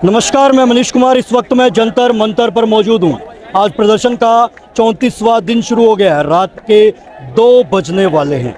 नमस्कार, मैं मनीष कुमार। इस वक्त मैं जंतर मंतर पर मौजूद हूँ। आज प्रदर्शन का 34वां दिन शुरू हो गया है। रात के 2 बजने वाले हैं।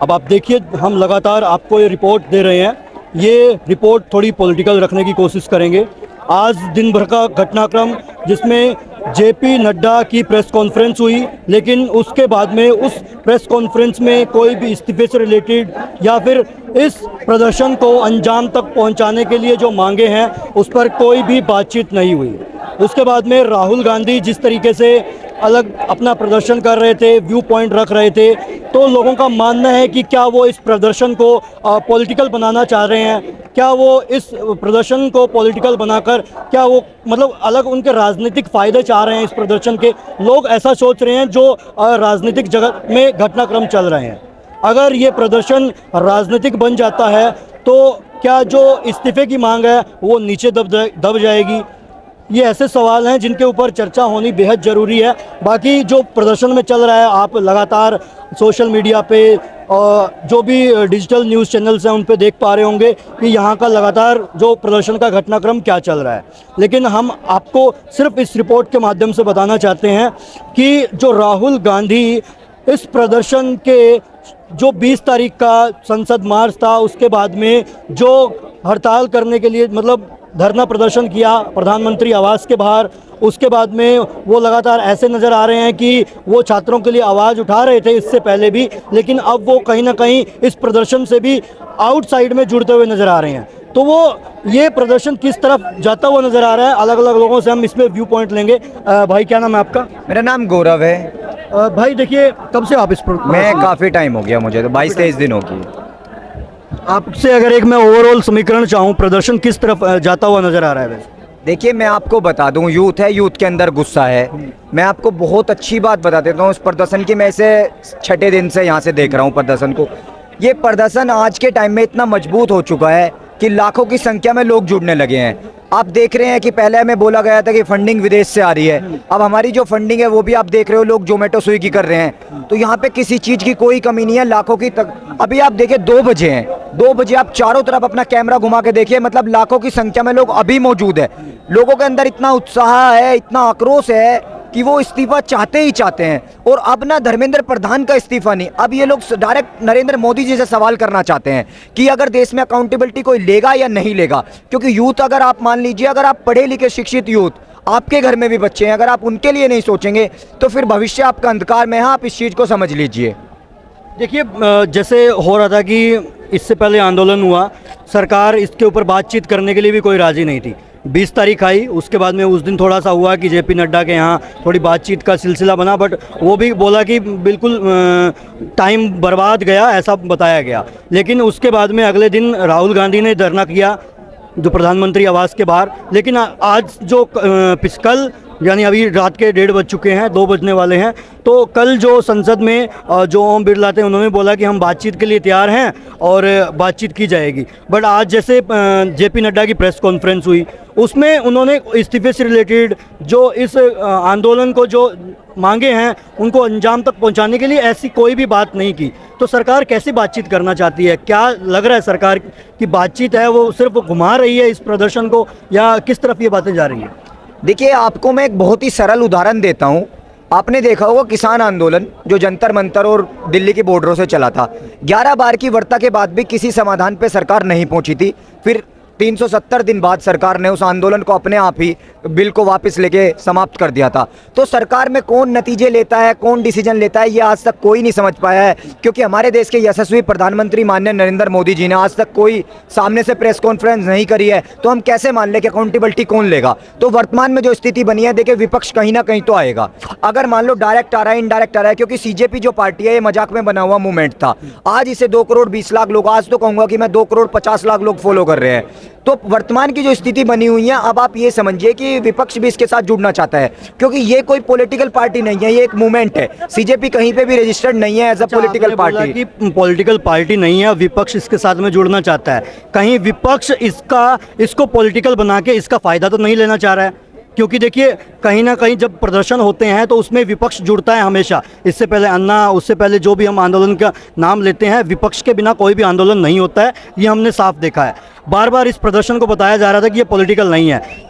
अब आप देखिए, हम लगातार आपको ये रिपोर्ट दे रहे हैं। ये रिपोर्ट थोड़ी पॉलिटिकल रखने की कोशिश करेंगे। आज दिन भर का घटनाक्रम, जिसमें जेपी नड्डा की प्रेस कॉन्फ्रेंस हुई, लेकिन उसके बाद में उस प्रेस कॉन्फ्रेंस में कोई भी इस्तीफे से रिलेटेड या फिर इस प्रदर्शन को अंजाम तक पहुंचाने के लिए जो मांगे हैं उस पर कोई भी बातचीत नहीं हुई। उसके बाद में राहुल गांधी जिस तरीके से अलग अपना प्रदर्शन कर रहे थे, व्यू पॉइंट रख रहे थे, तो लोगों का मानना है कि क्या वो इस प्रदर्शन को पॉलिटिकल बनाना चाह रहे हैं। क्या वो इस प्रदर्शन को पॉलिटिकल बनाकर क्या वो मतलब अलग उनके राजनीतिक फ़ायदे चाह रहे हैं इस प्रदर्शन के। लोग ऐसा सोच रहे हैं जो राजनीतिक जगत में घटनाक्रम चल रहे हैं। अगर ये प्रदर्शन राजनीतिक बन जाता है तो क्या जो इस्तीफे की मांग है वो नीचे दब जाएगी। ये ऐसे सवाल हैं जिनके ऊपर चर्चा होनी बेहद ज़रूरी है। बाकी जो प्रदर्शन में चल रहा है, आप लगातार सोशल मीडिया पे और जो भी डिजिटल न्यूज़ चैनल्स हैं उन पे देख पा रहे होंगे कि यहाँ का लगातार जो प्रदर्शन का घटनाक्रम क्या चल रहा है। लेकिन हम आपको सिर्फ इस रिपोर्ट के माध्यम से बताना चाहते हैं कि जो राहुल गांधी इस प्रदर्शन के जो 20 तारीख का संसद मार्च था, उसके बाद में जो हड़ताल करने के लिए मतलब धरना प्रदर्शन किया प्रधानमंत्री आवास के बाहर, उसके बाद में वो लगातार ऐसे नज़र आ रहे हैं कि वो छात्रों के लिए आवाज़ उठा रहे थे इससे पहले भी, लेकिन अब वो कहीं ना कहीं इस प्रदर्शन से भी आउटसाइड में जुड़ते हुए नज़र आ रहे हैं। तो वो ये प्रदर्शन किस तरफ जाता हुआ नज़र आ रहा है, अलग अलग लोगों से हम इसमें व्यू पॉइंट लेंगे। भाई, क्या नाम है आपका? मेरा नाम गौरव है। भाई देखिए, कब से आप इस मैं काफ़ी टाइम हो गया, मुझे तो 22-23 दिन हो गई। आपसे अगर एक मैं ओवरऑल समीकरण चाहूँ, प्रदर्शन किस तरफ जाता हुआ नज़र आ रहा है वैसे? देखिए, मैं आपको बता दूं, यूथ है, यूथ के अंदर गुस्सा है। मैं आपको बहुत अच्छी बात बता देता हूँ। इस प्रदर्शन की मैं इसे 6ठे दिन से यहाँ से देख रहा हूँ प्रदर्शन को। ये प्रदर्शन आज के टाइम में इतना मजबूत हो चुका है कि लाखों की संख्या में लोग जुड़ने लगे हैं। आप देख रहे हैं कि पहले हमें बोला गया था कि फंडिंग विदेश से आ रही है, अब हमारी जो फंडिंग है वो भी आप देख रहे हो, लोग जोमेटो स्विगी कर रहे हैं। तो यहाँ पे किसी चीज़ की कोई कमी नहीं है, लाखों की तक। अभी आप देखिए 2 बजे हैं, 2 बजे आप चारों तरफ अपना कैमरा घुमा के देखिए, मतलब लाखों की संख्या में लोग अभी मौजूद है। लोगों के अंदर इतना उत्साह है, इतना आक्रोश है कि वो इस्तीफा चाहते ही चाहते हैं। और अब ना धर्मेंद्र प्रधान का इस्तीफा नहीं, अब ये लोग डायरेक्ट नरेंद्र मोदी जी से सवाल करना चाहते हैं कि अगर देश में अकाउंटेबिलिटी कोई लेगा या नहीं लेगा। क्योंकि यूथ, अगर आप मान लीजिए, अगर आप पढ़े लिखे शिक्षित यूथ, आपके घर में भी बच्चे हैं, अगर आप उनके लिए नहीं सोचेंगे तो फिर भविष्य आपका अंधकार में है। आप इस चीज़ को समझ लीजिए। देखिए, जैसे हो रहा था कि इससे पहले आंदोलन हुआ, सरकार इसके ऊपर बातचीत करने के लिए भी कोई राज़ी नहीं थी। 20 तारीख आई, उसके बाद में उस दिन थोड़ा सा हुआ कि जेपी नड्डा के यहाँ थोड़ी बातचीत का सिलसिला बना, बट वो भी बोला कि बिल्कुल टाइम बर्बाद गया, ऐसा बताया गया। लेकिन उसके बाद में अगले दिन राहुल गांधी ने धरना किया जो प्रधानमंत्री आवास के बाहर। लेकिन आज जो कल, यानी अभी रात के 1:30 बज चुके हैं, 2 बजने वाले हैं, तो कल जो संसद में जो ओम बिरला थे, उन्होंने बोला कि हम बातचीत के लिए तैयार हैं और बातचीत की जाएगी। बट आज जैसे जेपी नड्डा की प्रेस कॉन्फ्रेंस हुई, उसमें उन्होंने इस्तीफे से रिलेटेड जो इस आंदोलन को जो मांगे हैं उनको अंजाम तक पहुंचाने के लिए ऐसी कोई भी बात नहीं की। तो सरकार कैसी बातचीत करना चाहती है? क्या लग रहा है सरकार की बातचीत है वो सिर्फ घुमा रही है इस प्रदर्शन को, या किस तरफ ये बातें जा रही हैं? देखिए, आपको मैं एक बहुत ही सरल उदाहरण देता हूँ। आपने देखा होगा किसान आंदोलन जो जंतर मंतर और दिल्ली की बॉर्डरों से चला था, 11 बार की वार्ता के बाद भी किसी समाधान पे सरकार नहीं पहुंची थी। फिर 370 दिन बाद सरकार ने उस आंदोलन को अपने आप ही बिल को वापस लेके समाप्त कर दिया था। तो सरकार में कौन नतीजे लेता है, कौन डिसीजन लेता है, ये आज तक कोई नहीं समझ पाया है। क्योंकि हमारे देश के यशस्वी प्रधानमंत्री माननीय नरेंद्र मोदी जी ने आज तक कोई सामने से प्रेस कॉन्फ्रेंस नहीं करी है, तो हम कैसे मान लें कि अकाउंटेबिलिटी कौन लेगा। तो वर्तमान में जो स्थिति बनी है, देखिए, विपक्ष कहीं ना कहीं तो आएगा। अगर मान लो डायरेक्ट आ रहा है, इनडायरेक्ट आ रहा है, क्योंकि सीजेपी जो पार्टी है ये मजाक में बना हुआ मूवमेंट था। आज इसे 2 करोड़ 20 लाख लोग, आज तो कहूंगा कि मैं 2 करोड़ 50 लाख लोग फॉलो कर रहे हैं। तो वर्तमान की जो स्थिति बनी हुई है, अब आप ये समझिए कि विपक्ष भी इसके साथ जुड़ना चाहता है, क्योंकि ये कोई पॉलिटिकल पार्टी नहीं है, ये एक मूवमेंट है। सीजेपी कहीं पे भी रजिस्टर्ड नहीं है एज अ पॉलिटिकल पार्टी। कि पॉलिटिकल पार्टी नहीं है, विपक्ष इसके साथ में जुड़ना चाहता है। कहीं विपक्ष इसको पॉलिटिकल बना के इसका फायदा तो नहीं लेना चाह रहा है? क्योंकि देखिए कहीं ना कहीं जब प्रदर्शन होते हैं तो उसमें विपक्ष जुड़ता है हमेशा। इससे पहले अन्ना, उससे पहले जो भी हम आंदोलन का नाम लेते हैं, विपक्ष के बिना कोई भी आंदोलन नहीं होता है, ये हमने साफ देखा है। बार बार इस प्रदर्शन को बताया जा रहा था कि ये पॉलिटिकल नहीं है।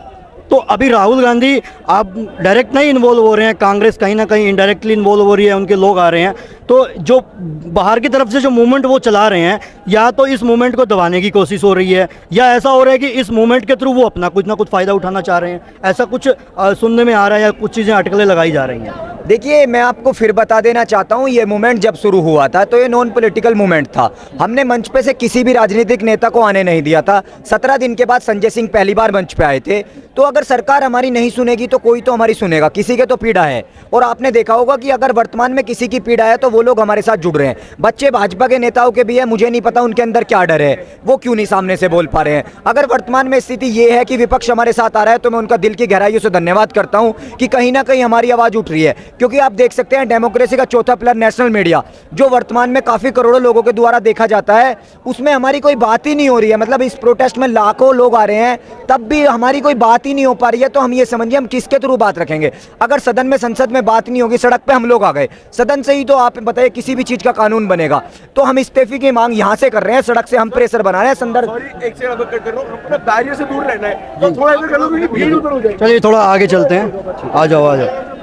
तो अभी राहुल गांधी आप डायरेक्ट नहीं इन्वॉल्व हो रहे हैं, कांग्रेस कहीं ना कहीं इनडायरेक्टली इन्वॉल्व हो रही है, उनके लोग आ रहे हैं। तो जो बाहर की तरफ से जो मूवमेंट वो चला रहे हैं, या तो इस मूवमेंट को दबाने की कोशिश हो रही है, या ऐसा हो रहा है कि इस मूवमेंट के थ्रू वो अपना कुछ ना कुछ फ़ायदा उठाना चाह रहे हैं। ऐसा कुछ सुनने में आ रहा है, या कुछ चीज़ें अटकलें लगाई जा रही हैं। देखिए, मैं आपको फिर बता देना चाहता हूँ, ये मूवमेंट जब शुरू हुआ था तो ये नॉन पॉलिटिकल मूवमेंट था। हमने मंच पे से किसी भी राजनीतिक नेता को आने नहीं दिया था। 17 दिन के बाद संजय सिंह पहली बार मंच पे आए थे। तो अगर सरकार हमारी नहीं सुनेगी तो कोई तो हमारी सुनेगा, किसी के तो पीड़ा है। और आपने देखा होगा कि अगर वर्तमान में किसी की पीड़ा है तो वो लोग हमारे साथ जुड़ रहे हैं। बच्चे भाजपा के नेताओं के भी है, मुझे नहीं पता उनके अंदर क्या डर है, वो क्यों नहीं सामने से बोल पा रहे हैं। अगर वर्तमान में स्थिति ये है कि विपक्ष हमारे साथ आ रहा है तो मैं उनका दिल की गहराइयों से धन्यवाद करता हूँ कि कहीं ना कहीं हमारी आवाज़ उठ रही है। क्योंकि आप देख सकते हैं, डेमोक्रेसी का चौथा पिलर नेशनल मीडिया, जो वर्तमान में काफ़ी करोड़ों लोगों के द्वारा देखा जाता है, उसमें हमारी कोई बात ही नहीं हो रही है। मतलब इस प्रोटेस्ट में लाखों लोग आ रहे हैं, तब भी हमारी कोई बात ही नहीं हो पा रही है। तो हम ये समझिए हम किसके थ्रू बात रखेंगे। अगर सदन में, संसद में बात नहीं होगी, सड़क पे हम लोग आ गए, सदन से ही तो आप बताइए किसी भी चीज़ का कानून बनेगा। तो हम इस्तीफे की मांग यहाँ से कर रहे हैं, सड़क से हम प्रेशर बना रहे हैं। संदर्भ एक सेकंड कट कर रहा हूं, अपना बैरियर से दूर रहना है, तो थोड़ा इधर कर लो क्योंकि भीड़ उधर हो जाएगी। चलिए थोड़ा आगे चलते हैं, आ जाओ आ जाओ।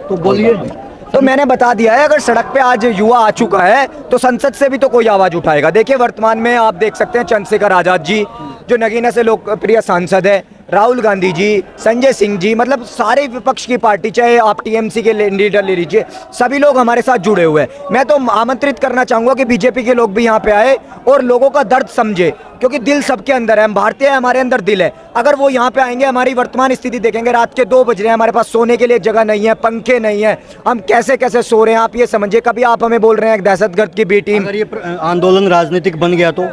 तो बोलिए। तो मैंने बता दिया है, अगर सड़क पे आज युवा आ चुका है तो संसद से भी तो कोई आवाज उठाएगा। देखिए, वर्तमान में आप देख सकते हैं चंद्रशेखर आजाद जी, जो नगीना से लोकप्रिय सांसद है, राहुल गांधी जी, संजय सिंह जी, मतलब सारे विपक्ष की पार्टी, चाहे आप टीएमसी के लीडर ले लीजिए, सभी लोग हमारे साथ जुड़े हुए हैं। मैं तो आमंत्रित करना चाहूंगा कि बीजेपी के लोग भी यहाँ पे आए और लोगों का दर्द समझे, क्योंकि दिल सबके अंदर है। हम भारतीय हैं, हमारे अंदर दिल है। अगर वो यहाँ पे आएंगे, हमारी वर्तमान स्थिति देखेंगे, रात के 2 बज रहे हैं, हमारे पास सोने के लिए जगह नहीं है, पंखे नहीं है, हम कैसे कैसे सो रहे हैं, आप ये समझिए। कभी आप हमें बोल रहे हैं एक दहशतगर्द की बी टीम। अगर ये आंदोलन राजनीतिक बन गया तो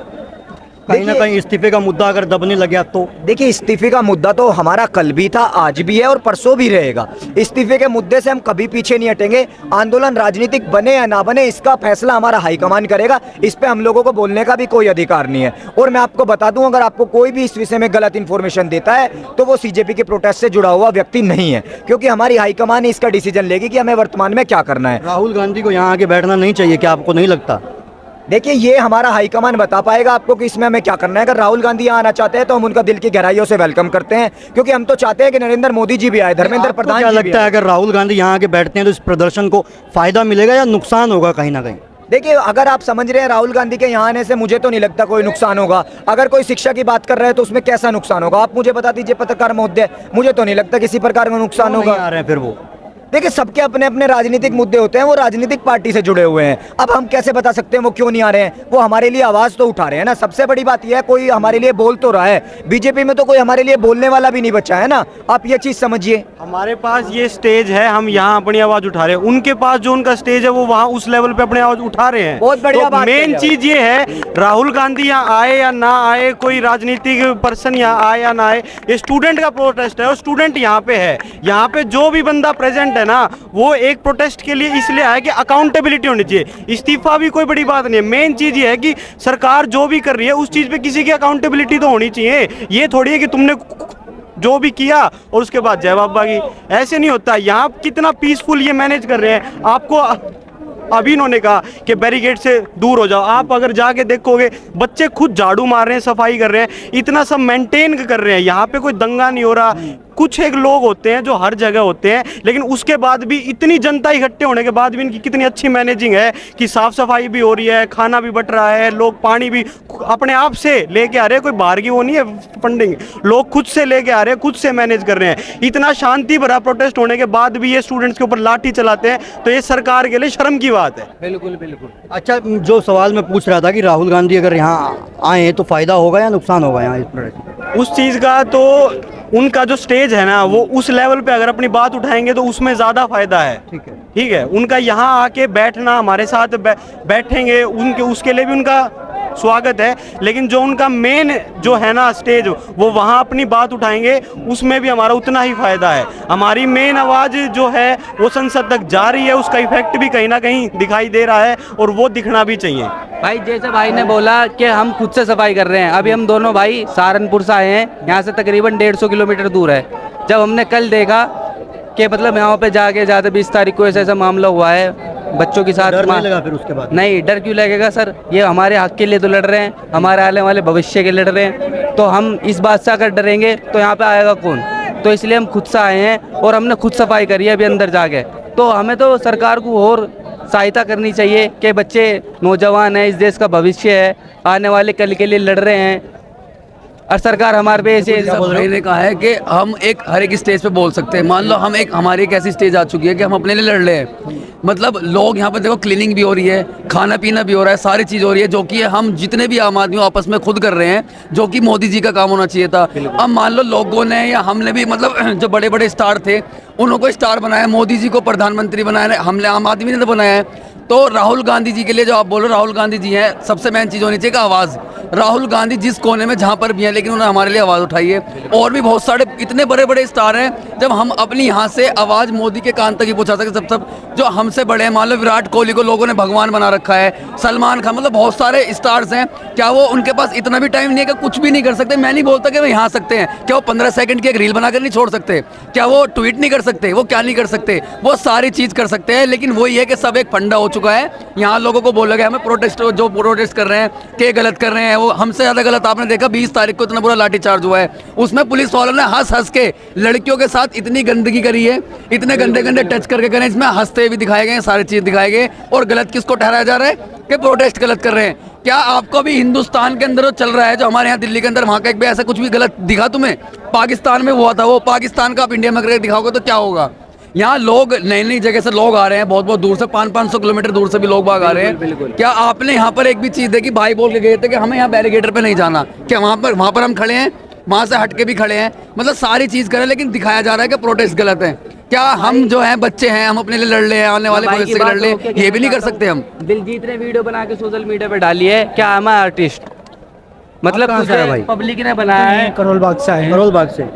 कहीं ना कहीं इस्तीफे का मुद्दा अगर दबने लग गया तो? देखिए, इस्तीफे का मुद्दा तो हमारा कल भी था, आज भी है और परसों भी रहेगा। इस्तीफे के मुद्दे से हम कभी पीछे नहीं हटेंगे। आंदोलन राजनीतिक बने या ना बने, इसका फैसला हमारा हाईकमान करेगा। इस पे हम लोगों को बोलने का भी कोई अधिकार नहीं है। और मैं आपको बता दूं, अगर आपको कोई भी इस विषय में गलत इंफॉर्मेशन देता है तो वो सीजेपी के प्रोटेस्ट से जुड़ा हुआ व्यक्ति नहीं है, क्योंकि हमारी हाईकमान इसका डिसीजन लेगी कि हमें वर्तमान में क्या करना है। राहुल गांधी को यहाँ आके बैठना नहीं चाहिए, क्या आपको नहीं लगता? देखिए, ये हमारा हाईकमान बता पाएगा आपको कि इसमें हमें क्या करना है। अगर राहुल गांधी यहाँ आना चाहते हैं तो हम उनका दिल की गहराइयों से वेलकम करते हैं, क्योंकि हम तो चाहते हैं कि नरेंद्र मोदी जी भी आए, धर्मेंद्र प्रधान क्या जी भी लगता है आए। अगर राहुल गांधी यहाँ आके बैठते हैं तो इस प्रदर्शन को फायदा मिलेगा या नुकसान होगा कहीं ना कहीं? देखिए, अगर आप समझ रहे हैं राहुल गांधी के यहाँ आने से मुझे तो नहीं लगता कोई नुकसान होगा। अगर कोई शिक्षा की बात कर रहे हैं तो उसमें कैसा नुकसान होगा, आप मुझे बता दीजिए पत्रकार महोदय। मुझे तो नहीं लगता किसी प्रकार का नुकसान होगा। आ रहे हैं फिर वो? देखिए, सबके अपने अपने राजनीतिक मुद्दे होते हैं, वो राजनीतिक पार्टी से जुड़े हुए हैं। अब हम कैसे बता सकते हैं वो क्यों नहीं आ रहे हैं? वो हमारे लिए आवाज़ तो उठा रहे हैं ना। सबसे बड़ी बात यह है, कोई हमारे लिए बोल तो रहा है। बीजेपी में तो कोई हमारे लिए बोलने वाला भी नहीं बचा है ना, आप ये चीज़ समझिए। हमारे पास ये स्टेज है, हम यहाँ अपनी आवाज़ उठा रहे हैं। उनके पास जो उनका स्टेज है वो वहाँ उस लेवल पे अपनी आवाज़ उठा रहे हैं। बहुत बढ़िया बात मेन कही चीज़ ये है, राहुल गांधी यहाँ आए या ना आए, कोई राजनीतिक पर्सन यहाँ आए या ना आए, ये स्टूडेंट का प्रोटेस्ट है और स्टूडेंट यहाँ पे है। यहाँ पे जो भी बंदा प्रेजेंट है ना, वो एक प्रोटेस्ट के लिए इसलिए आया कि अकाउंटेबिलिटी होनी चाहिए। इस्तीफा भी कोई बड़ी बात नहीं है। मेन चीज़ ये है कि सरकार जो भी कर रही है उस चीज़ पे किसी की अकाउंटेबिलिटी तो होनी चाहिए। ये थोड़ी है कि तुमने जो भी किया और उसके बाद जय बाबा की, ऐसे नहीं होता। यहाँ कितना पीसफुल ये मैनेज कर रहे हैं। आपको अभी इन्होंने कहा कि बैरिकेड से दूर हो जाओ, आप अगर जाके देखोगे बच्चे खुद झाड़ू मार रहे हैं, सफाई कर रहे हैं, इतना सब मेंटेन कर रहे हैं। यहाँ पे कोई दंगा नहीं हो रहा। कुछ एक लोग होते हैं जो हर जगह होते हैं, लेकिन उसके बाद भी इतनी जनता इकट्ठे होने के बाद भी इनकी कितनी अच्छी मैनेजिंग है कि साफ सफाई भी हो रही है, खाना भी बट रहा है, लोग पानी भी अपने आप से लेके आ रहे हैं। कोई बाहर की वो नहीं है फंडिंग, लोग खुद से लेके आ रहे हैं, खुद से मैनेज कर रहे हैं। इतना शांति भरा प्रोटेस्ट होने के बाद भी ये स्टूडेंट्स के ऊपर लाठी चलाते हैं, तो ये सरकार के लिए शर्म की बात है। बिल्कुल बिल्कुल। अच्छा, जो सवाल मैं पूछ रहा था कि राहुल गांधी अगर यहाँ आए तो फायदा होगा या नुकसान होगा यहाँ इस प्रोटेस्ट? उस चीज़ का तो उनका जो स्टेज है ना, वो उस लेवल पे अगर अपनी बात उठाएंगे तो उसमें ज़्यादा फायदा है। ठीक है, उनका यहाँ आके बैठना, हमारे साथ बैठेंगे, उनके उसके लिए भी उनका स्वागत है। लेकिन जो उनका मेन जो है ना स्टेज, वो वहाँ अपनी बात उठाएंगे, उसमें भी हमारा उतना ही फायदा है। हमारी मेन आवाज़ जो है वो संसद तक जा रही है, उसका इफेक्ट भी कहीं ना कहीं दिखाई दे रहा है और वो दिखना भी चाहिए। भाई, जैसे भाई ने बोला कि हम खुद से सफाई कर रहे हैं, अभी हम दोनों भाई सहारनपुर से आए हैं, यहाँ से तकरीबन 150 किलोमीटर दूर है। जब हमने कल देखा कि मतलब यहाँ पे जाके जाते 20 तारीख को ऐसा मामला हुआ है बच्चों के साथ। डर नहीं लगा फिर उसके बाद? नहीं, डर क्यों लगेगा सर, ये हमारे हक के लिए तो लड़ रहे हैं, हमारे आने वाले भविष्य के लड़ रहे हैं, तो हम इस बात से अगर डरेंगे तो यहाँ पे आएगा कौन? तो इसलिए हम खुद से आए हैं और हमने खुद सफाई करी है अभी अंदर जाके। तो हमें तो सरकार को और सहायता करनी चाहिए कि बच्चे नौजवान हैं, इस देश का भविष्य है, आने वाले कल के लिए लड़ रहे हैं और सरकार हमारे पे ऐसे भाई ने कहा है कि हम एक हर एक स्टेज पे बोल सकते हैं। मान लो हम हमारी एक ऐसी स्टेज आ चुकी है कि हम अपने लिए लड़ रहे हैं। मतलब लोग यहाँ पर देखो, क्लीनिंग भी हो रही है, खाना पीना भी हो रहा है, सारी चीज़ हो रही है, जो कि हम जितने भी आम आदमी आपस में खुद कर रहे हैं, जो कि मोदी जी का काम होना चाहिए था। अब मान लो लोगों ने या हमने भी, मतलब जो बड़े बड़े स्टार थे उनको स्टार बनाया, मोदी जी को प्रधानमंत्री बनाया, हमने आम आदमी ने तो बनाया है। तो राहुल गांधी जी के लिए जो आप बोल रहे हो, राहुल गांधी जी हैं, सबसे मेन चीज़ होनी चाहिए कि आवाज़। राहुल गांधी जिस कोने में जहाँ पर भी हैं, लेकिन उन्होंने हमारे लिए आवाज़ उठाई है। और भी बहुत सारे इतने बड़े बड़े स्टार हैं, जब हम अपनी यहाँ से आवाज़ मोदी के कान तक ही पहुँचा सके। सब जो हमसे बड़े हैं, मान लो विराट कोहली को लोगों ने भगवान बना रखा है, सलमान खान, मतलब बहुत सारे स्टार्स हैं। क्या वो, उनके पास इतना भी टाइम नहीं है कि कुछ भी नहीं कर सकते? मैं नहीं बोलता कि वो यहाँ सकते हैं, क्या वो 15 सेकंड की एक रील बनाकर नहीं छोड़ सकते? क्या वो ट्वीट नहीं कर सकते? वो क्या नहीं कर सकते? वो सारी चीज़ कर सकते हैं। लेकिन वही है कि सब एक फंडा हो चुका है। यहाँ लोगों को बोला गया हमें प्रोटेस्ट, जो प्रोटेस्ट कर रहे हैं कि गलत कर रहे हैं, वो हमसे ज़्यादा गलत आपने देखा 20 तारीख को इतना बुरा लाठीचार्ज हुआ है, उसमें पुलिस वालों ने हंस हंस के लड़कियों के साथ इतनी गंदगी करी है, इतने गंदे गंदे टच करके करे, इसमें हंसते भी दिखाए गए, सारी चीज़ दिखाए गए। और गलत किसको ठहराया जा रहा है कि प्रोटेस्ट गलत कर रहे हैं। क्या आपको भी हिंदुस्तान के अंदर जो चल रहा है, जो हमारे यहाँ दिल्ली के अंदर, वहाँ का एक भी ऐसा कुछ भी गलत दिखा तुम्हें? पाकिस्तान में हुआ था, वो पाकिस्तान का आप इंडिया में करके दिखाओगे तो क्या होगा? यहाँ लोग नई नई जगह से लोग आ रहे हैं, बहुत बहुत दूर से, 500-500 किलोमीटर दूर से भी लोग बाग आ रहे हैं। क्या आपने यहाँ पर एक भी चीज़ देखी? भाई बोल के गए थे कि हमें यहाँ बैरिकेटर पे नहीं जाना, क्या वहाँ पर हम खड़े हैं, वहाँ से हट के भी खड़े हैं, मतलब सारी चीज़ करें, लेकिन दिखाया जा रहा है कि प्रोटेस्ट गलत है। क्या हम जो हैं बच्चे हैं, हम अपने लिए लड़ रहे हैं, आने वाले भविष्य के लड़ रहे हैं, ये भी नहीं कर सकते हम? दिलजीत ने वीडियो बना के सोशल मीडिया पे डाली है, क्या हम आर्टिस्ट, मतलब पब्लिक ने बनाया है। करोल बाग से आए हैं। करोल बाग से।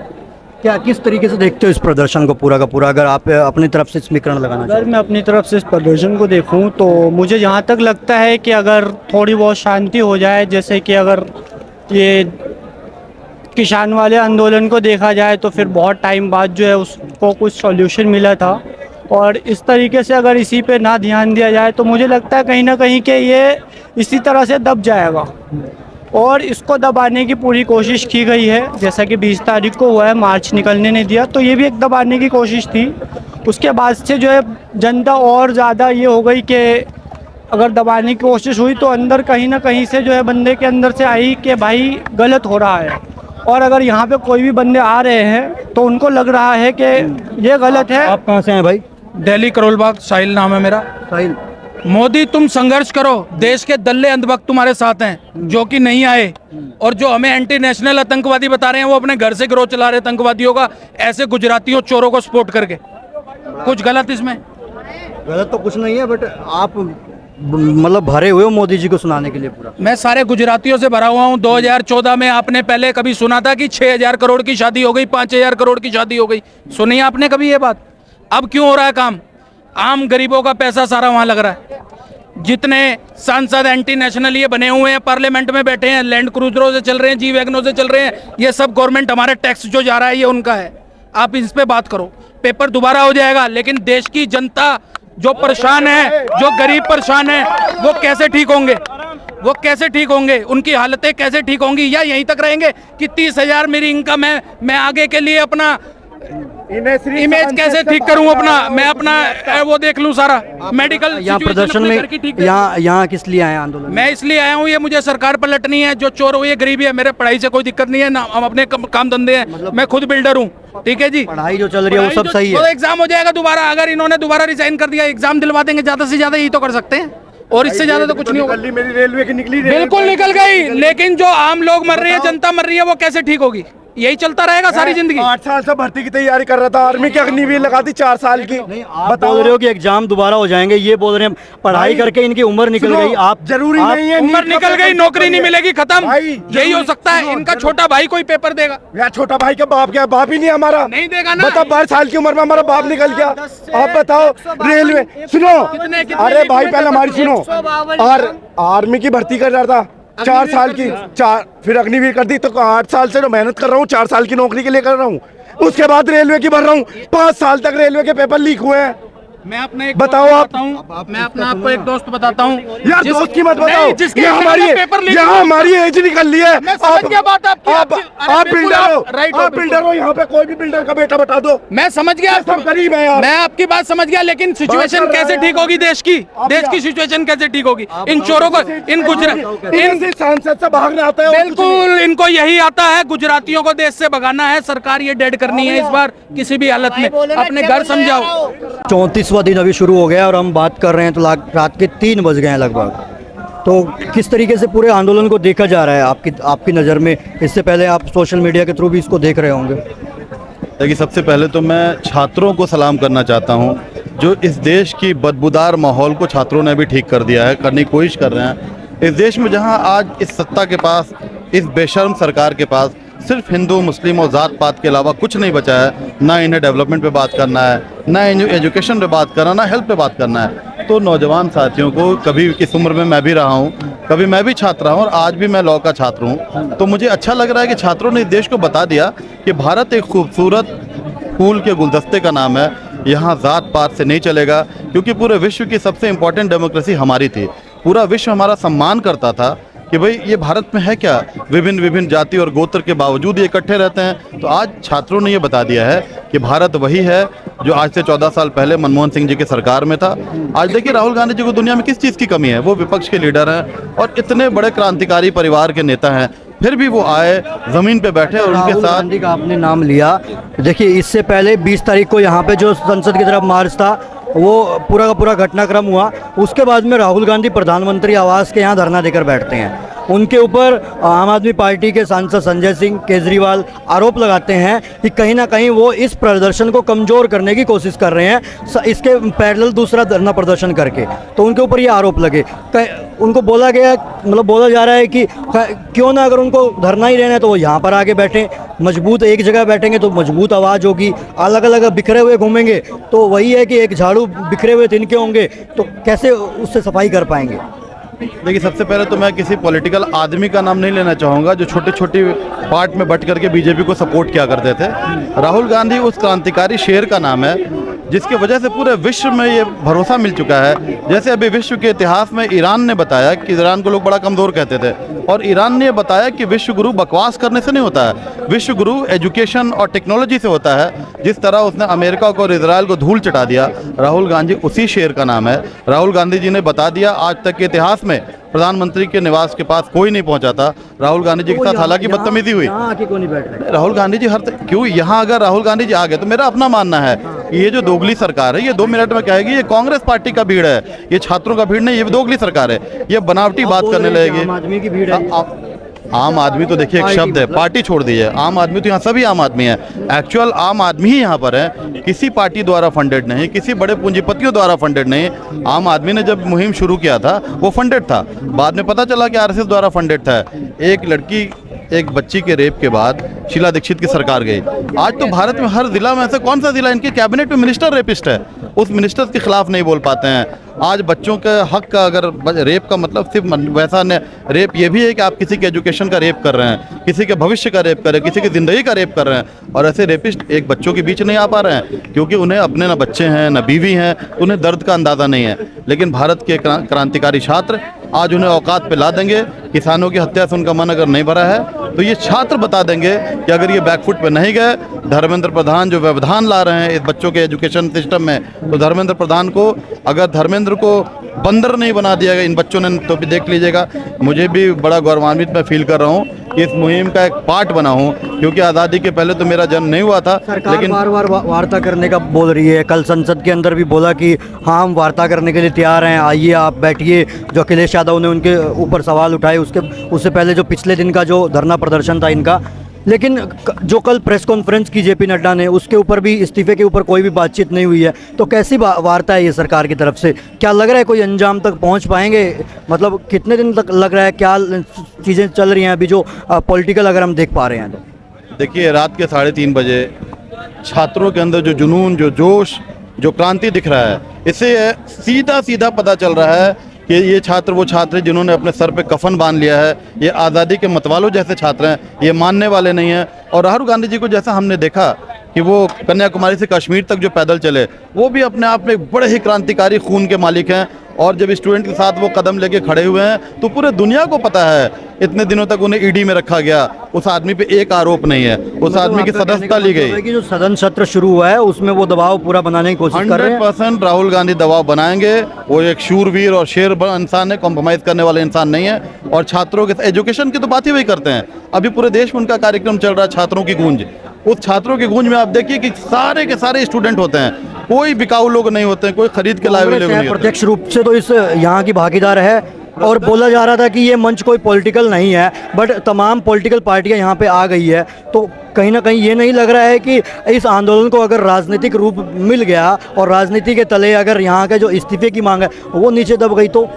क्या किस तरीके से देखते हो इस प्रदर्शन को पूरा का पूरा, अगर आप अपनी तरफ से समीकरण लगाना अगर चाहें? मैं अपनी तरफ से इस प्रदर्शन को देखूं तो मुझे जहां तक लगता है कि अगर थोड़ी बहुत शांति हो जाए, जैसे कि अगर ये किसान वाले आंदोलन को देखा जाए तो फिर बहुत टाइम बाद जो है उसको कुछ सॉल्यूशन मिला था, और इस तरीके से अगर इसी पे ना ध्यान दिया जाए तो मुझे लगता है कहीं ना कहीं कि ये इसी तरह से दब जाएगा। और इसको दबाने की पूरी कोशिश की गई है, जैसा कि 20 तारीख को हुआ है, मार्च निकलने नहीं दिया, तो ये भी एक दबाने की कोशिश थी। उसके बाद से जो है जनता और ज़्यादा ये हो गई कि अगर दबाने की कोशिश हुई तो अंदर कहीं ना कहीं से जो है बंदे के अंदर से आई कि भाई गलत हो रहा है। और अगर यहाँ पे कोई भी बंदे आ रहे हैं तो उनको लग रहा है कि ये गलत है। आप कहाँ से हैं भाई? दिल्ली करोल बाग, साहिल नाम है मेरा। साहिल, मोदी तुम संघर्ष करो, देश के दल्ले अंधभक्त तुम्हारे साथ हैं जो कि नहीं आए, और जो हमें एंटी नेशनल आतंकवादी बता रहे हैं वो अपने घर से गिरोह चला रहे हैं आतंकवादियों का, ऐसे गुजरातियों चोरों को सपोर्ट करके। कुछ गलत इसमें? गलत तो कुछ नहीं है, बट आप मतलब भरे हुए हो मोदी जी को सुनाने के लिए पूरा। मैं सारे गुजरातियों से भरा हुआ हूँ। 2014 में आपने पहले कभी सुना था कि 6,000 करोड़ की शादी हो गई, 5,000 करोड़ की शादी हो गई? सुनी आपने कभी ये बात? अब क्यों हो रहा है काम? आम गरीबों का पैसा सारा वहाँ लग रहा है। जितने सांसद एंटी नेशनल ये बने हुए हैं, पार्लियामेंट में बैठे हैं, लैंड क्रूजरों से चल रहे हैं, जी वैगनों से चल रहे हैं, ये सब गवर्नमेंट, हमारे टैक्स जो जा रहा है ये उनका है। आप इस पे बात करो, पेपर दोबारा हो जाएगा, लेकिन देश की जनता जो परेशान है, जो गरीब परेशान है, वो कैसे ठीक होंगे? वो कैसे ठीक होंगे? उनकी हालतें कैसे ठीक होंगी? या यहीं तक रहेंगे कि 30,000 मेरी इनकम है, मैं आगे के लिए अपना इमेज कैसे ठीक करूं, अपना मैं अपना वो देख लूं सारा मेडिकल। यहाँ प्रदर्शन में यहाँ किस लिए आए आंदोलन? मैं इसलिए आया हूँ, ये मुझे सरकार पलटनी है। जो चोर हुई है, गरीबी है, मेरे पढ़ाई से कोई दिक्कत नहीं है ना, हम अपने काम धंधे हैं, मैं खुद बिल्डर हूँ, ठीक है जी। पढ़ाई जो चल रही है वो सब सही है। एग्जाम हो जाएगा दोबारा, अगर इन्होंने दोबारा रिजाइन कर दिया, एग्जाम दिलवा देंगे, ज्यादा से ज्यादा यही तो कर सकते हैं, और इससे ज्यादा तो कुछ नहीं होगा। मेरी रेलवे की निकली, बिल्कुल निकल गई, लेकिन जो आम लोग मर रही है, जनता मर रही है, वो कैसे ठीक होगी? यही चलता रहेगा सारी जिंदगी। 8 साल से भर्ती की तैयारी कर रहा था, आर्मी की अग्निवीर लगा दी 4 साल की। आप बोल रहे हो कि एग्जाम दोबारा हो जाएंगे, ये बोल रहे हैं पढ़ाई करके इनकी उम्र निकल गई। आप जरूरी नहीं है, उम्र निकल गई, नौकरी नहीं मिलेगी, खत्म, यही हो सकता है। इनका छोटा भाई कोई पेपर देगा यार, छोटा भाई का बाप क्या? बाप ही नहीं हमारा, नहीं देगा ना। बताओ, 12 साल की उम्र में हमारा बाप निकल गया। आप बताओ, रेलवे सुनो, अरे भाई पहले हमारी सुनो, और आर्मी की भर्ती कर रहा था, 4 साल की, फिर अग्निवीर कर दी, तो 8 साल से जो मेहनत कर रहा हूँ, 4 साल की नौकरी के लिए कर रहा हूँ, उसके बाद रेलवे की भर रहा हूँ, 5 साल तक रेलवे के पेपर लीक हुए हैं। मैं अपना एक बताओ आप। मैं अपना आपको एक दोस्त बताता हूँ यार, दोस्त की मत बताओ, जिसके ये हमारी एज निकल ली है। मैं समझ गया बात आपकी। आप बिल्डर हो, राइट आप बिल्डर हो, यहाँ पे कोई भी बिल्डर का बेटा बता दो। मैं समझ गया, सब गरीब है यार। मैं आपकी बात समझ गया, लेकिन सिचुएशन कैसे ठीक होगी देश की? देश की सिचुएशन कैसे ठीक होगी? इन चोरों को, इन गुजरात, इन सांसद से भागने आता है। बिल्कुल इनको यही आता है, गुजरातियों को देश से भगाना है। सरकार ये डेड करनी है इस बार किसी भी हालत में। अपने घर समझाओ। 34वां दिन अभी शुरू हो गया और हम बात कर रहे हैं तो रात के 3 बज गए हैं लगभग। तो किस तरीके से पूरे आंदोलन को देखा जा रहा है आपकी नज़र में? इससे पहले आप सोशल मीडिया के थ्रू भी इसको देख रहे होंगे। देखिए, सबसे पहले तो मैं छात्रों को सलाम करना चाहता हूं, जो इस देश की बदबूदार माहौल को छात्रों ने भी ठीक कर दिया है, करने की कोशिश कर रहे हैं। इस देश में जहां आज इस सत्ता के पास, इस बेशर्म सरकार के पास सिर्फ हिंदू मुस्लिम और ज़ात पात के अलावा कुछ नहीं बचा है। ना इन्हें डेवलपमेंट पे बात करना है, ना एजुकेशन पे बात करना, ना हेल्थ पे बात करना है। तो नौजवान साथियों को, कभी इस उम्र में मैं भी रहा हूँ, कभी मैं भी छात्र हूँ और आज भी मैं लॉ का छात्र हूँ। तो मुझे अच्छा लग रहा है कि छात्रों ने इस देश को बता दिया कि भारत एक खूबसूरत फूल के गुलदस्ते का नाम है। यहाँ ज़ात पात से नहीं चलेगा, क्योंकि पूरे विश्व की सबसे इम्पोर्टेंट डेमोक्रेसी हमारी थी। पूरा विश्व हमारा सम्मान करता था कि भाई ये भारत में है क्या, विभिन्न जाति और गोत्र के बावजूद ये इकट्ठे रहते हैं। तो आज छात्रों ने ये बता दिया है कि भारत वही है जो आज से 14 साल पहले मनमोहन सिंह जी की सरकार में था। आज देखिए, राहुल गांधी जी को दुनिया में किस चीज़ की कमी है? वो विपक्ष के लीडर हैं और इतने बड़े क्रांतिकारी परिवार के नेता हैं, फिर भी वो आए, ज़मीन पे बैठे और उनके साथ। गांधी का आपने नाम लिया, देखिए इससे पहले 20 तारीख को यहाँ पे जो संसद की तरफ मार्च था, वो पूरा का पूरा घटनाक्रम हुआ। उसके बाद में राहुल गांधी प्रधानमंत्री आवास के यहाँ धरना देकर बैठते हैं। उनके ऊपर आम आदमी पार्टी के सांसद संजय सिंह केजरीवाल आरोप लगाते हैं कि कहीं ना कहीं वो इस प्रदर्शन को कमज़ोर करने की कोशिश कर रहे हैं, इसके पैरेलल दूसरा धरना प्रदर्शन करके। तो उनके ऊपर ये आरोप लगे। उनको बोला गया, मतलब बोला जा रहा है कि क्यों ना, अगर उनको धरना ही रहना है तो वो यहाँ पर आके बैठें, मजबूत एक जगह बैठेंगे तो मजबूत आवाज़ होगी। अलग अलग बिखरे हुए घूमेंगे तो वही है कि एक झाड़ू बिखरे हुए तिनके होंगे, तो कैसे उससे सफाई कर पाएंगे? देखिए, सबसे पहले तो मैं किसी पॉलिटिकल आदमी का नाम नहीं लेना चाहूँगा जो छोटे छोटे पार्ट में बट करके बीजेपी को सपोर्ट किया करते थे। राहुल गांधी उस क्रांतिकारी शेर का नाम है जिसकी वजह से पूरे विश्व में ये भरोसा मिल चुका है। जैसे अभी विश्व के इतिहास में ईरान ने बताया कि ईरान को लोग बड़ा कमज़ोर कहते थे, और ईरान ने बताया कि विश्व गुरु बकवास करने से नहीं होता है, विश्व गुरु एजुकेशन और टेक्नोलॉजी से होता है। जिस तरह उसने अमेरिका को और इजराइल को धूल चटा दिया, राहुल गांधी उसी शेर का नाम है। राहुल गांधी जी ने बता दिया, आज तक के इतिहास में प्रधानमंत्री के निवास के पास कोई नहीं पहुंचा था। राहुल गांधी जी के साथ हालांकि बदतमीजी हुई। क्यों नहीं बैठ रहे? राहुल गांधी जी क्यों यहाँ, अगर राहुल गांधी जी आ गए तो मेरा अपना मानना है कि ये जो दोगली सरकार है, ये 2 मिनट में कहेगी ये कांग्रेस पार्टी का भीड़ है, ये छात्रों का भीड़ नहीं, ये दोगली सरकार है, ये बनावटी बात करने लगेगी। आम आदमी की भीड़ है। आम आदमी तो देखिए एक शब्द है, पार्टी छोड़ दी है। आम आदमी तो यहाँ सभी आम आदमी है, एक्चुअल आम आदमी ही यहाँ पर है, किसी पार्टी द्वारा फंडेड नहीं, किसी बड़े पूंजीपतियों द्वारा फंडेड नहीं। आम आदमी ने जब मुहिम शुरू किया था वो फंडेड था, बाद में पता चला कि आरएसएस द्वारा फंडेड था। एक बच्ची के रेप के बाद शीला दीक्षित की सरकार गई। आज तो भारत में हर जिला में, ऐसा कौन सा जिला इनके कैबिनेट में मिनिस्टर रेपिस्ट है, उस मिनिस्टर के खिलाफ नहीं बोल पाते हैं। आज बच्चों के हक का, अगर रेप का मतलब सिर्फ वैसा न, रेप ये भी है कि आप किसी के एजुकेशन का रेप कर रहे हैं, किसी के भविष्य का रेप कर रहे हैं, किसी की ज़िंदगी का रेप कर रहे हैं, और ऐसे रेपिस्ट एक बच्चों के बीच नहीं आ पा रहे हैं क्योंकि उन्हें अपने ना बच्चे हैं ना बीवी हैं, तो उन्हें दर्द का अंदाज़ा नहीं है। लेकिन भारत के क्रांतिकारी छात्र आज उन्हें औकात पे ला देंगे। किसानों की हत्या से उनका मन अगर नहीं भरा है तो ये छात्र बता देंगे कि अगर ये बैकफुट पे नहीं गए, धर्मेंद्र प्रधान जो व्यवधान ला रहे हैं इस बच्चों के एजुकेशन सिस्टम में, तो धर्मेंद्र प्रधान को, अगर धर्मेंद्र को बंदर नहीं बना दिया गया इन बच्चों ने, तो भी देख लीजिएगा। मुझे भी बड़ा गौरवान्वित मैं फील कर रहा हूँ कि इस मुहिम का एक पार्ट बना हूँ, क्योंकि आज़ादी के पहले तो मेरा जन्म नहीं हुआ था। लेकिन बार बार वार्ता करने का बोल रही है। कल संसद के अंदर भी बोला कि हाँ, हम वार्ता करने के लिए तैयार हैं, आइए आप बैठिए। जो अखिलेश यादव ने उनके ऊपर सवाल उठाए, उससे पहले जो पिछले दिन का जो धरना प्रदर्शन था इनका, लेकिन जो कल प्रेस कॉन्फ्रेंस की जेपी नड्डा ने, उसके ऊपर भी, इस्तीफे के ऊपर कोई भी बातचीत नहीं हुई है। तो कैसी वार्ता है ये सरकार की तरफ से? क्या लग रहा है कोई अंजाम तक पहुंच पाएंगे? मतलब कितने दिन तक लग रहा है, क्या चीज़ें चल रही हैं अभी जो पॉलिटिकल अगर हम देख पा रहे हैं तो? देखिए, रात के 3:30 बजे छात्रों के अंदर जो जुनून, जो जोश, जो क्रांति दिख रहा है, इससे सीधा सीधा पता चल रहा है कि ये छात्र वो छात्र हैं जिन्होंने अपने सर पे कफन बांध लिया है, ये आज़ादी के मतवालों जैसे छात्र हैं, ये मानने वाले नहीं हैं। और राहुल गांधी जी को जैसा हमने देखा कि वो कन्याकुमारी से कश्मीर तक जो पैदल चले, वो भी अपने आप में एक बड़े ही क्रांतिकारी खून के मालिक हैं। और जब स्टूडेंट के साथ वो कदम लेके खड़े हुए हैं तो पूरे दुनिया को पता है इतने दिनों तक उन्हें ईडी में रखा गया, उस आदमी पे एक आरोप नहीं है, उस आदमी की सदस्यता ली गई। कि जो सदन सत्र शुरू हुआ है उसमें वो दबाव पूरा बनाने की कोशिश कर रहे हैं। 100% राहुल गांधी दबाव बनाएंगे। वो एक शूरवीर और शेर इंसान है, कॉम्प्रोमाइज़ करने वाले इंसान नहीं है। और छात्रों के एजुकेशन की तो बात ही वही करते हैं। अभी पूरे देश में उनका कार्यक्रम चल रहा है छात्रों की गूंज। उस छात्रों की गूंज में आप देखिए कि सारे के सारे स्टूडेंट होते हैं, कोई बिकाऊ लोग नहीं होते हैं, कोई खरीद के लाए हुए लोग नहीं होते। प्रत्यक्ष रूप से तो इस यहाँ की भागीदार है। और बोला जा रहा था कि ये मंच कोई पॉलिटिकल नहीं है, बट तमाम पॉलिटिकल पार्टियां यहाँ पे आ गई है। तो कहीं ना कहीं ये नहीं लग रहा है कि इस आंदोलन को अगर राजनीतिक रूप मिल गया और राजनीति के तले अगर यहाँ के जो इस्तीफे की मांग है वो नीचे दब गई, तो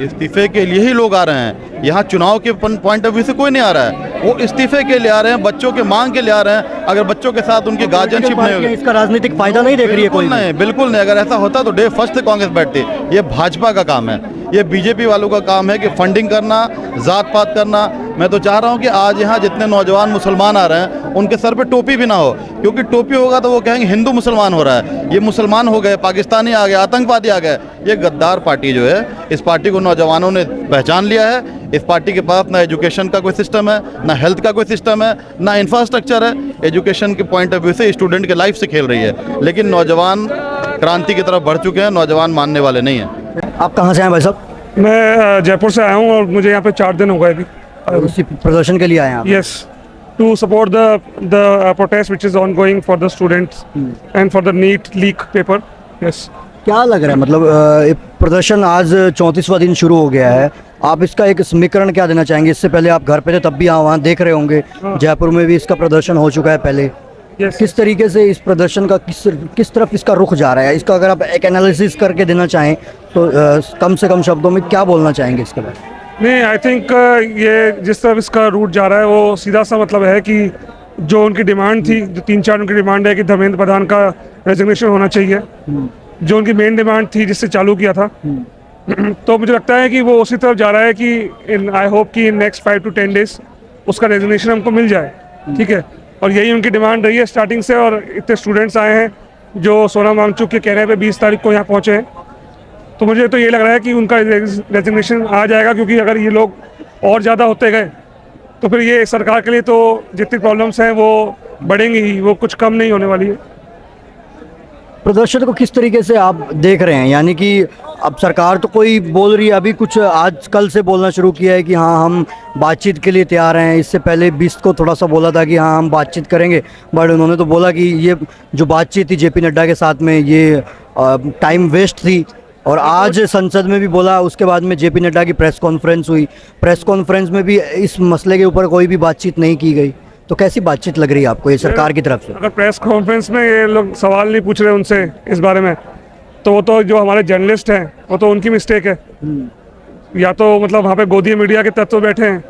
इस्तीफे के लिए ही लोग आ रहे हैं। यहाँ चुनाव के पॉइंट ऑफ व्यू से कोई नहीं आ रहा है, वो इस्तीफे के लिए आ रहे हैं, बच्चों के मांग के लिए आ रहे हैं। अगर बच्चों के साथ उनकी गार्जियनशिप नहीं होगी, इसका राजनीतिक फायदा नहीं देख रही है कोई। नहीं, बिल्कुल नहीं। अगर ऐसा होता तो डे फर्स्ट कांग्रेस बैठती। ये भाजपा का काम है, ये बीजेपी वालों का काम है कि फंडिंग करना, जात पात करना। मैं तो चाह रहा हूँ कि आज यहाँ जितने नौजवान मुसलमान आ रहे हैं उनके सर पे टोपी भी ना हो, क्योंकि टोपी होगा तो वो कहेंगे हिंदू मुसलमान हो रहा है। ये मुसलमान हो गए, पाकिस्तानी आ गए, आतंकवादी आ गए। ये गद्दार पार्टी जो है, इस पार्टी को नौजवानों ने पहचान लिया है। इस पार्टी के पास ना एजुकेशन का कोई सिस्टम है, ना हेल्थ का कोई सिस्टम है, ना इंफ्रास्ट्रक्चर है। एजुकेशन के पॉइंट ऑफ व्यू से स्टूडेंट के लाइफ से खेल रही है। लेकिन नौजवान क्रांति की तरफ बढ़ चुके हैं, नौजवान मानने वाले नहीं हैं। आप कहाँ से आए भाई साहब? मैं जयपुर से आया हूँ और मुझे यहाँ पे 4 दिन हो गए अभी। उसी प्रदर्शन के लिए आए हैं आप? Yes, to support the protest which is ongoing for the students and for the NEET leak paper. Yes. क्या लग रहा है, मतलब ये प्रदर्शन आज 34वां दिन शुरू हो गया है, आप इसका एक समीकरण क्या देना चाहेंगे? इससे पहले आप घर पे थे तब भी वहाँ देख रहे होंगे, जयपुर में भी इसका प्रदर्शन हो चुका है पहले। Yes. किस तरीके से इस प्रदर्शन का किस तरफ इसका रुख जा रहा है? इसका अगर आप एक एनालिसिस करके देना चाहें तो कम से कम शब्दों में क्या बोलना चाहेंगे इसके बारे में? नहीं, आई थिंक ये जिस तरफ इसका रूट जा रहा है वो सीधा सा मतलब है कि जो उनकी डिमांड थी, जो 3-4 उनकी डिमांड है कि धर्मेंद्र प्रधान का रेजिग्नेशन होना चाहिए, जो उनकी मेन डिमांड थी जिससे चालू किया था, तो मुझे लगता है कि वो उसी तरफ जा रहा है कि आई होप कि इन नेक्स्ट 5 to 10 days उसका रेजिग्नेशन हमको मिल जाए। ठीक है, और यही उनकी डिमांड रही है स्टार्टिंग से। और इतने स्टूडेंट्स आए हैं जो सोनम वांगचुक के कहने पे 20 तारीख को यहाँ पहुँचे हैं, तो मुझे तो ये लग रहा है कि उनका रेजिग्नेशन आ जाएगा। क्योंकि अगर ये लोग और ज़्यादा होते गए तो फिर ये सरकार के लिए तो जितनी प्रॉब्लम्स हैं वो बढ़ेंगी ही, वो कुछ कम नहीं होने वाली है। प्रदर्शन को किस तरीके से आप देख रहे हैं? यानी कि अब सरकार तो कोई बोल रही है, अभी कुछ आज कल से बोलना शुरू किया है कि हाँ हम बातचीत के लिए तैयार हैं। इससे पहले 20 को थोड़ा सा बोला था कि हाँ हम बातचीत करेंगे, बट उन्होंने तो बोला कि ये जो बातचीत थी जेपी नड्डा के साथ में ये टाइम वेस्ट थी। और आज संसद में भी बोला, उसके बाद में जेपी नड्डा की प्रेस कॉन्फ्रेंस हुई, प्रेस कॉन्फ्रेंस में भी इस मसले के ऊपर कोई भी बातचीत नहीं की गई। तो कैसी बातचीत लग रही है आपको ये सरकार की तरफ से? अगर प्रेस कॉन्फ्रेंस में ये लोग सवाल नहीं पूछ रहे उनसे इस बारे में, तो वो तो जो हमारे जर्नलिस्ट हैं वो तो उनकी मिस्टेक है। या तो मतलब वहाँ पे गोदी मीडिया के तत्व बैठे हैं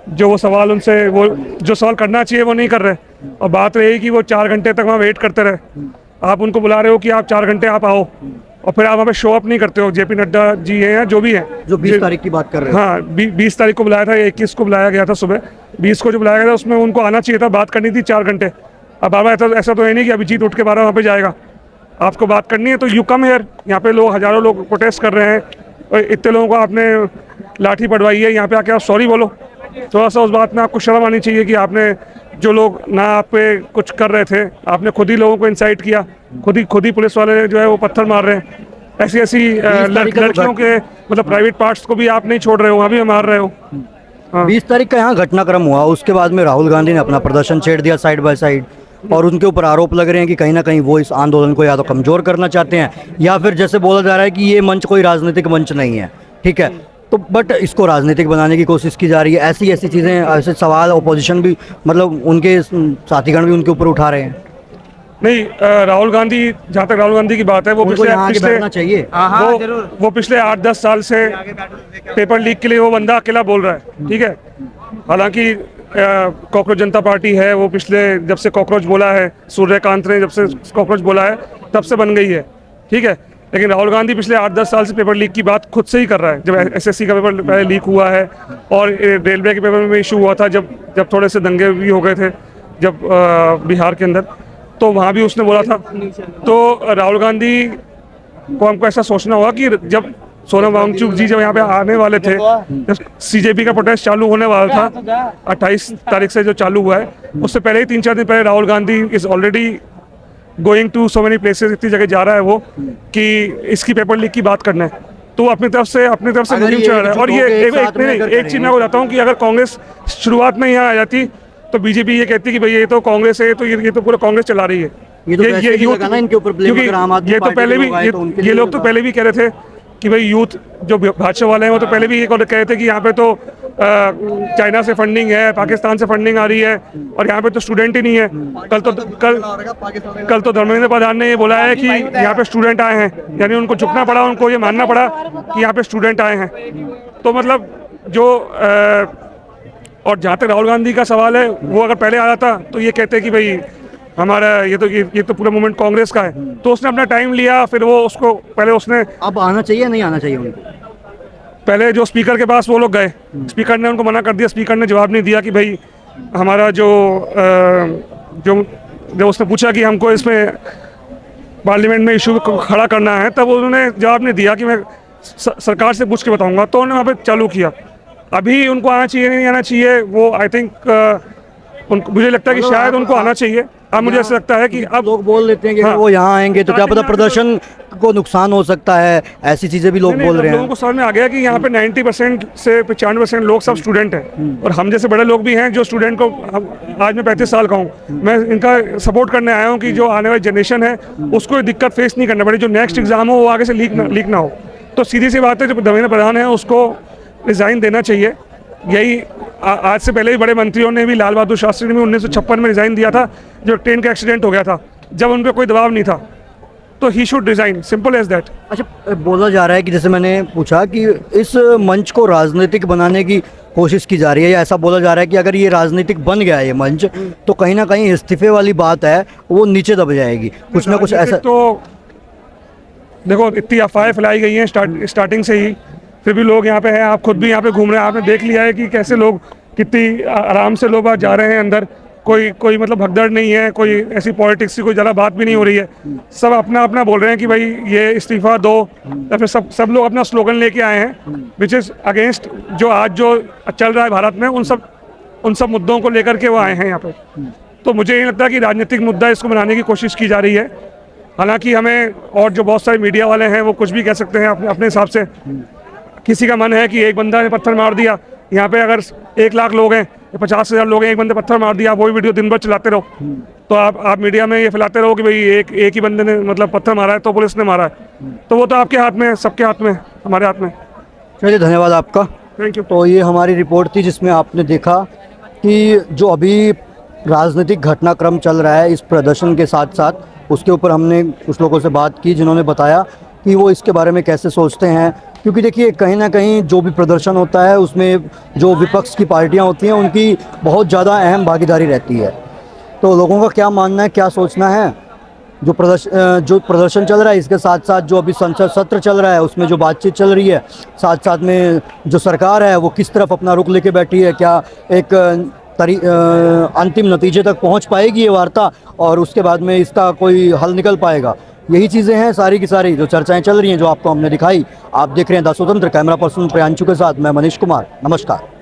जो वो सवाल उनसे, वो जो सवाल करना चाहिए वो नहीं कर रहे। और बात रही कि वो 4 घंटे तक वहाँ वेट करते रहे। आप उनको बुला रहे हो कि आप 4 घंटे आप आओ, और फिर आप वहाँ पे शो अप नहीं करते हो। जेपी नड्डा जी हैं या जो भी हैं, जो 20 तारीख की बात कर रहे हैं। हाँ, 20 तारीख को बुलाया था, 21 को बुलाया गया था सुबह, 20 को जो बुलाया गया था उसमें उनको आना चाहिए था, बात करनी थी 4 घंटे। अब बार ऐसा तो है नहीं कि अभिजीत उठ के 12 वहाँ पे जाएगा। आपको बात करनी है तो यू कम हेयर। यहाँ पे लोग, हज़ारों लोग प्रोटेस्ट कर रहे हैं और इतने लोगों को आपने लाठी पड़वाई है, यहाँ पे आके आप सॉरी बोलो। थोड़ा सा उस बात में आपको शर्म आनी चाहिए कि आपने, जो लोग ना आप पे कुछ कर रहे थे, आपने खुद ही लोगों को इंसाइट किया, खुद ही पुलिस वाले जो है वो पत्थर मार रहे हैं। ऐसी लड़कियों के मतलब प्राइवेट पार्ट्स को भी आप नहीं छोड़ रहे हो, वहाँ भी मार रहे हो। 20 तारीख का यहाँ घटनाक्रम हुआ, उसके बाद में राहुल गांधी ने अपना प्रदर्शन छेड़ दिया साइड बाय साइड, और उनके ऊपर आरोप लग रहे हैं कि कहीं ना कहीं वो इस आंदोलन को या तो कमज़ोर करना चाहते हैं, या फिर जैसे बोला जा रहा है कि ये मंच कोई राजनीतिक मंच नहीं है। ठीक है, तो बट इसको राजनीतिक बनाने की कोशिश की जा रही है। ऐसी चीज़ें, ऐसे सवाल अपोजिशन भी, मतलब उनके साथीगण भी उनके ऊपर उठा रहे हैं। नहीं, राहुल गांधी, जहाँ तक राहुल गांधी की बात है, वो पिछले 8-10 साल से पेपर लीक के लिए वो बंदा अकेला बोल रहा है। ठीक है, हालांकि कॉकरोच जनता पार्टी है, वो पिछले, जब से कॉकरोच बोला है, सूर्यकांत ने जब से कॉकरोच बोला है तब से बन गई है। ठीक है, लेकिन राहुल गांधी पिछले 8-10 साल से पेपर लीक की बात खुद से ही कर रहा है। जब एसएससी का पेपर पहले लीक हुआ है और रेलवे के पेपर में इशू हुआ था, जब थोड़े से दंगे भी हो गए थे जब बिहार के अंदर, तो वहाँ भी उसने बोला था। तो राहुल गांधी को हमको ऐसा सोचना होगा कि जब सोनम वांगचुक जी जब यहाँ पे आने वाले थे, जब सीजेपी का प्रोटेस्ट चालू होने वाला था 28 तारीख से जो चालू हुआ है, उससे पहले ही 3-4 दिन पहले Rahul Gandhi is already going to so many places, इतनी जगह जा रहा है वो कि इसकी पेपर लीक की बात करना है। तो अपनी तरफ से मुहिम चल रहा है। और ये एक चीज मैं को बताता हूँ कि अगर कांग्रेस शुरुआत में यहाँ आ जाती तो बीजेपी ये कहती कि भाई ये तो कांग्रेस है, तो ये तो पूरा कांग्रेस चला रही है। ये लोग तो पहले भी कह रहे थे कि भाई यूथ जो भाजपा वाले हैं वो तो पहले भी ये कह रहे थे कि यहाँ पे तो चाइना से फंडिंग है, पाकिस्तान से फंडिंग आ रही है और यहाँ पे तो स्टूडेंट ही नहीं है। कल तो धर्मेंद्र प्रधान ने ये बोला है कि यहाँ पे स्टूडेंट आए हैं, यानी उनको झुकना पड़ा, उनको ये मानना पड़ा कि यहाँ पे स्टूडेंट आए हैं। तो मतलब जो और जहाँ तक राहुल गांधी का सवाल है, वो अगर पहले आ जाता तो ये कहते कि भाई हमारा ये तो पूरा मूवमेंट कांग्रेस का है। तो उसने अपना टाइम लिया, फिर वो उसको पहले उसने अब आना चाहिए नहीं आना चाहिए उनको, पहले जो स्पीकर के पास वो लोग गए, स्पीकर ने उनको मना कर दिया। स्पीकर ने जवाब नहीं दिया कि भाई हमारा जो उसने पूछा कि हमको इसमें पार्लियामेंट में इशू खड़ा करना है, तब उन्होंने जवाब नहीं दिया कि मैं सरकार से पूछ के बताऊंगा। तो उन्होंने वहाँ पे चालू किया। अभी उनको आना चाहिए नहीं आना चाहिए, वो आई थिंक मुझे लगता है कि शायद उनको आना चाहिए। अब मुझे ऐसा लगता है कि अब लोग बोल लेते हैं कि वो यहाँ आएंगे तो क्या पता प्रदर्शन को नुकसान हो सकता है, ऐसी चीजें भी लोग बोल रहे हैं। लोगों को समझ में आ गया कि यहाँ पे 90% से 95% लोग सब स्टूडेंट हैं और हम जैसे बड़े लोग भी हैं जो स्टूडेंट को, आज मैं 35 साल का हूँ, मैं इनका सपोर्ट करने आया हूँ कि जो आने वाली जनरेशन है उसको दिक्कत फेस नहीं करना पड़े, जो नेक्स्ट एग्जाम हो वो आगे से लीक ना हो। तो सीधी सी बात है, जो धर्मेंद्र प्रधान है उसको रिजाइन देना चाहिए। यही आज से पहले भी बड़े मंत्रियों ने भी, लाल बहादुर शास्त्री ने भी 1956 में रिजाइन दिया था जब ट्रेन का एक्सीडेंट हो गया था, जब उन पर कोई दबाव नहीं था। तो he should resign, simple as that. अच्छा, बोला जा रहा है कि जैसे मैंने पूछा कि इस मंच को राजनीतिक बनाने की कोशिश की जा रही है, या ऐसा बोला जा रहा है कि अगर ये राजनीतिक बन गया ये मंच तो कहीं ना कहीं इस्तीफे वाली बात है वो नीचे दब जाएगी, कुछ ना कुछ ऐसा। तो देखो इतनी अफवाहें फैलाई गई हैं स्टार्टिंग से ही, फिर भी लोग यहाँ पे हैं। आप खुद भी यहाँ पे घूम रहे हैं, आपने देख लिया है कि कैसे लोग कितनी आराम से लोग जा रहे हैं अंदर। कोई मतलब भगदड़ नहीं है, कोई ऐसी पॉलिटिक्स की कोई ज़्यादा बात भी नहीं हो रही है। सब अपना अपना बोल रहे हैं कि भाई ये इस्तीफा दो, या फिर सब लोग अपना स्लोगन लेके आए हैं विच इज़ अगेंस्ट जो चल रहा है भारत में, उन सब मुद्दों को लेकर के वो आए हैं यहाँ पे। तो मुझे नहीं लगता कि राजनीतिक मुद्दा इसको बनाने की कोशिश की जा रही है। हालांकि हमें, और जो बहुत सारे मीडिया वाले हैं वो कुछ भी कह सकते हैं अपने हिसाब से। किसी का मन है कि एक बंदा ने पत्थर मार दिया, यहाँ पे अगर 1 लाख लोग हैं, 50,000 लोग हैं, एक बंदे पत्थर मार दिया, वही वीडियो दिन भर चलाते रहो, तो आप मीडिया में ये फैलाते रहो कि भाई एक ही बंदे ने मतलब पत्थर मारा है तो पुलिस ने मारा है। तो वो तो आपके हाथ में है, सबके हाथ में, हमारे हाथ में। चलिए, धन्यवाद आपका। Thank you. तो ये हमारी रिपोर्ट थी जिसमें आपने देखा कि जो अभी राजनीतिक घटनाक्रम चल रहा है इस प्रदर्शन के साथ साथ, उसके ऊपर हमने कुछ लोगों से बात की जिन्होंने बताया कि वो इसके बारे में कैसे सोचते हैं। क्योंकि देखिए, कहीं ना कहीं जो भी प्रदर्शन होता है उसमें जो विपक्ष की पार्टियां होती हैं उनकी बहुत ज़्यादा अहम भागीदारी रहती है। तो लोगों का क्या मानना है, क्या सोचना है, जो प्रदर्शन चल रहा है इसके साथ साथ जो अभी संसद सत्र चल रहा है उसमें जो बातचीत चल रही है, साथ साथ में जो सरकार है वो किस तरफ अपना रुख लेके बैठी है, क्या एक अंतिम नतीजे तक पहुंच पाएगी ये वार्ता और उसके बाद में इसका कोई हल निकल पाएगा। यही चीज़ें हैं सारी की सारी जो चर्चाएं चल रही हैं, जो आपको हमने दिखाई। आप देख रहे हैं द स्वतंत्र, कैमरा पर्सन प्रियांशु के साथ मैं मनीष कुमार। नमस्कार।